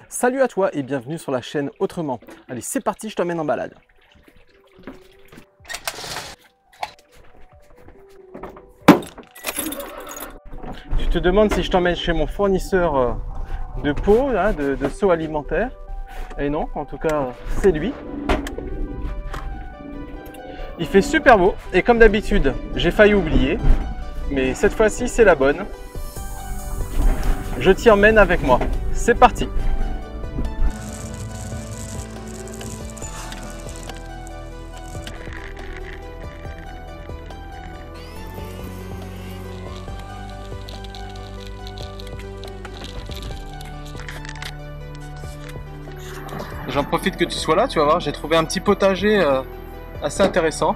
Salut à toi et bienvenue sur la chaîne Autrement. Allez, c'est parti, je t'emmène en balade. Tu te demandes si je t'emmène chez mon fournisseur de pots, hein, de seaux alimentaires. Et non, en tout cas, c'est lui. Il fait super beau et comme d'habitude, j'ai failli oublier. Mais cette fois-ci, c'est la bonne. Je t'y emmène avec moi. C'est parti! J'en profite que tu sois là, tu vas voir, j'ai trouvé un petit potager assez intéressant.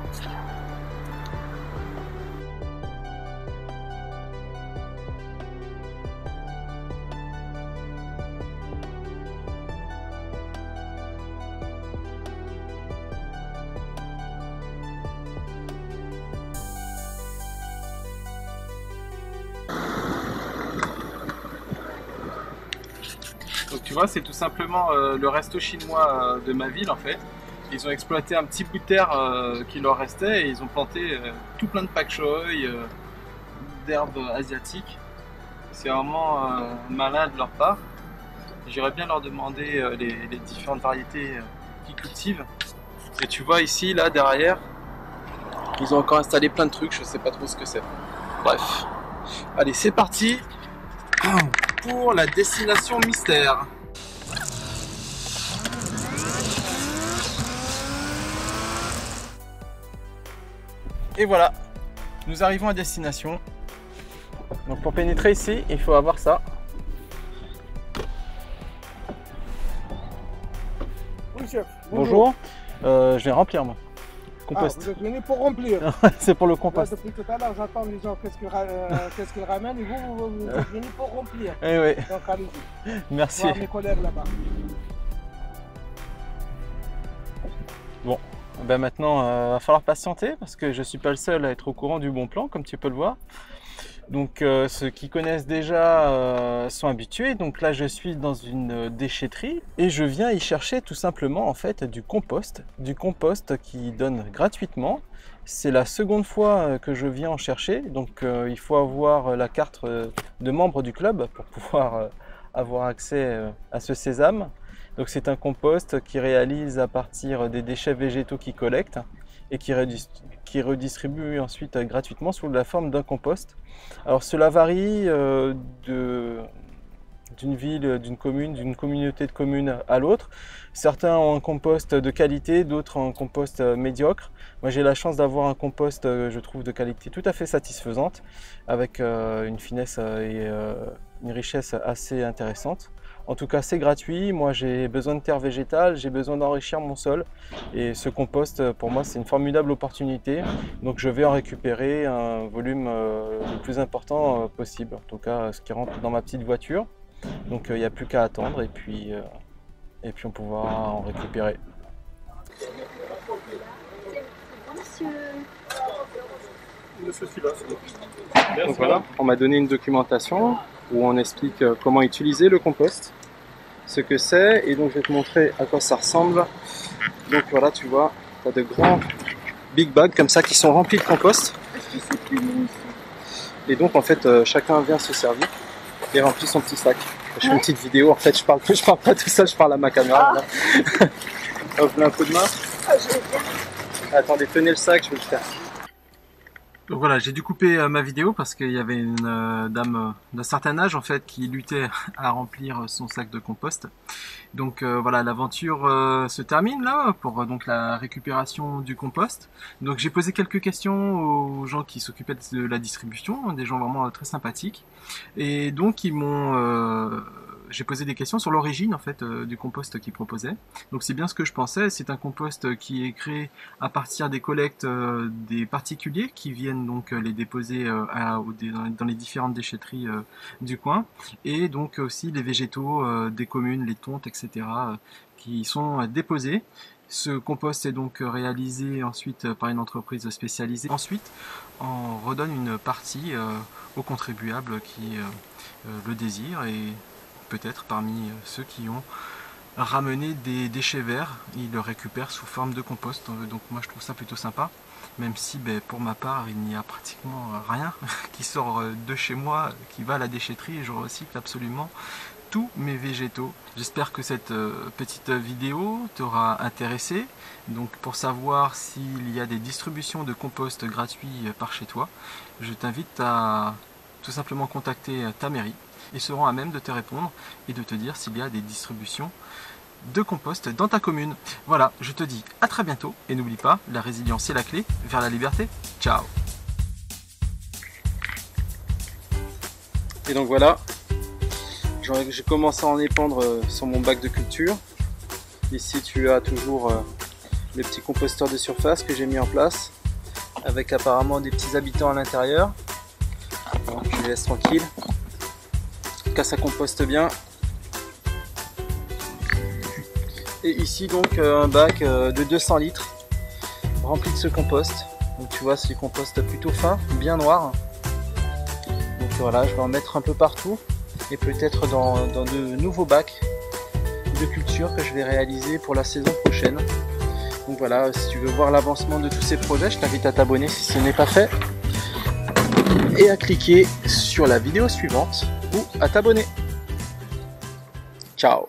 Donc tu vois, c'est tout simplement le resto chinois de ma ville en fait. Ils ont exploité un petit bout de terre qui leur restait et ils ont planté tout plein de pak choi, d'herbes asiatiques. C'est vraiment malin de leur part. J'irais bien leur demander les différentes variétés qu'ils cultivent. Et tu vois ici, là derrière, ils ont encore installé plein de trucs, je sais pas trop ce que c'est. Bref, allez c'est parti pour la destination mystère. Et voilà, nous arrivons à destination. Donc pour pénétrer ici, il faut avoir ça. Oui, chef. Bonjour. Je vais remplir moi. Compost. Ah, vous êtes venu pour remplir. C'est pour le Là, compost. depuis tout à l'heure, j'attends les gens, qu'est-ce qu'ils ramènent, et vous êtes venu pour remplir. Eh oui, Donc allez-y. merci. Voir mes collègues là-bas. Bon, ben maintenant, va falloir patienter parce que je suis pas le seul à être au courant du bon plan, comme tu peux le voir. Donc ceux qui connaissent déjà sont habitués. Donc là, je suis dans une déchetterie et je viens y chercher tout simplement en fait du compost qui donne gratuitement. C'est la seconde fois que je viens en chercher. Donc il faut avoir la carte de membre du club pour pouvoir avoir accès à ce sésame. Donc c'est un compost qui réalise à partir des déchets végétaux qu'il collecte et qui redistribue ensuite gratuitement sous la forme d'un compost. Alors cela varie d'une ville, d'une commune, d'une communauté de communes à l'autre. Certains ont un compost de qualité, d'autres ont un compost médiocre. Moi j'ai la chance d'avoir un compost, je trouve, de qualité tout à fait satisfaisante, avec une finesse et une richesse assez intéressante. En tout cas, c'est gratuit. Moi, j'ai besoin de terre végétale, j'ai besoin d'enrichir mon sol. Et ce compost, pour moi, c'est une formidable opportunité. Donc, je vais en récupérer un volume le plus important possible. En tout cas, ce qui rentre dans ma petite voiture. Donc, il n'y a plus qu'à attendre et puis on pourra en récupérer. Donc voilà, on m'a donné une documentation où on explique comment utiliser le compost, ce que c'est, et donc je vais te montrer à quoi ça ressemble. Donc voilà, tu vois, tu as de grands big bags comme ça qui sont remplis de compost. Et donc en fait, chacun vient se servir et remplit son petit sac. Je fais une petite vidéo, en fait je parle pas tout seul, je parle à ma caméra. Vous voulez un coup de main? Attendez, tenez le sac, je vais le faire. Donc voilà, j'ai dû couper ma vidéo parce qu'il y avait une dame d'un certain âge en fait qui luttait à remplir son sac de compost. Donc voilà, l'aventure se termine là pour donc la récupération du compost. Donc j'ai posé quelques questions aux gens qui s'occupaient de la distribution, des gens vraiment très sympathiques. Et donc ils m'ont j'ai posé des questions sur l'origine en fait du compost qu'ils proposaient. Donc c'est bien ce que je pensais, c'est un compost qui est créé à partir des collectes des particuliers qui viennent donc les déposer dans les différentes déchetteries du coin, et donc aussi les végétaux des communes, les tontes, etc. qui sont déposés. Ce compost est donc réalisé ensuite par une entreprise spécialisée. Ensuite, on redonne une partie aux contribuables qui le désirent, et peut-être parmi ceux qui ont ramené des déchets verts. Ils le récupèrent sous forme de compost, donc moi je trouve ça plutôt sympa. Même si pour ma part il n'y a pratiquement rien qui sort de chez moi, qui va à la déchetterie, et je recycle absolument tous mes végétaux. J'espère que cette petite vidéo t'aura intéressé. Donc pour savoir s'il y a des distributions de compost gratuits par chez toi, je t'invite à tout simplement contacter ta mairie. Ils seront à même de te répondre et de te dire s'il y a des distributions de compost dans ta commune. Voilà, je te dis à très bientôt et n'oublie pas, la résilience c'est la clé vers la liberté. Ciao. Et donc voilà, j'ai commencé à en épandre sur mon bac de culture. Ici tu as toujours le petit composteur de surface que j'ai mis en place, avec apparemment des petits habitants à l'intérieur. Donc je les laisse tranquilles. En tout cas ça composte bien. Et ici donc un bac de 200 litres rempli de ce compost. Donc tu vois, c'est du compost plutôt fin, bien noir. Donc voilà, je vais en mettre un peu partout et peut-être dans de nouveaux bacs de culture que je vais réaliser pour la saison prochaine. Donc voilà, si tu veux voir l'avancement de tous ces projets, je t'invite à t'abonner si ce n'est pas fait et à cliquer sur la vidéo suivante ou à t'abonner. Ciao.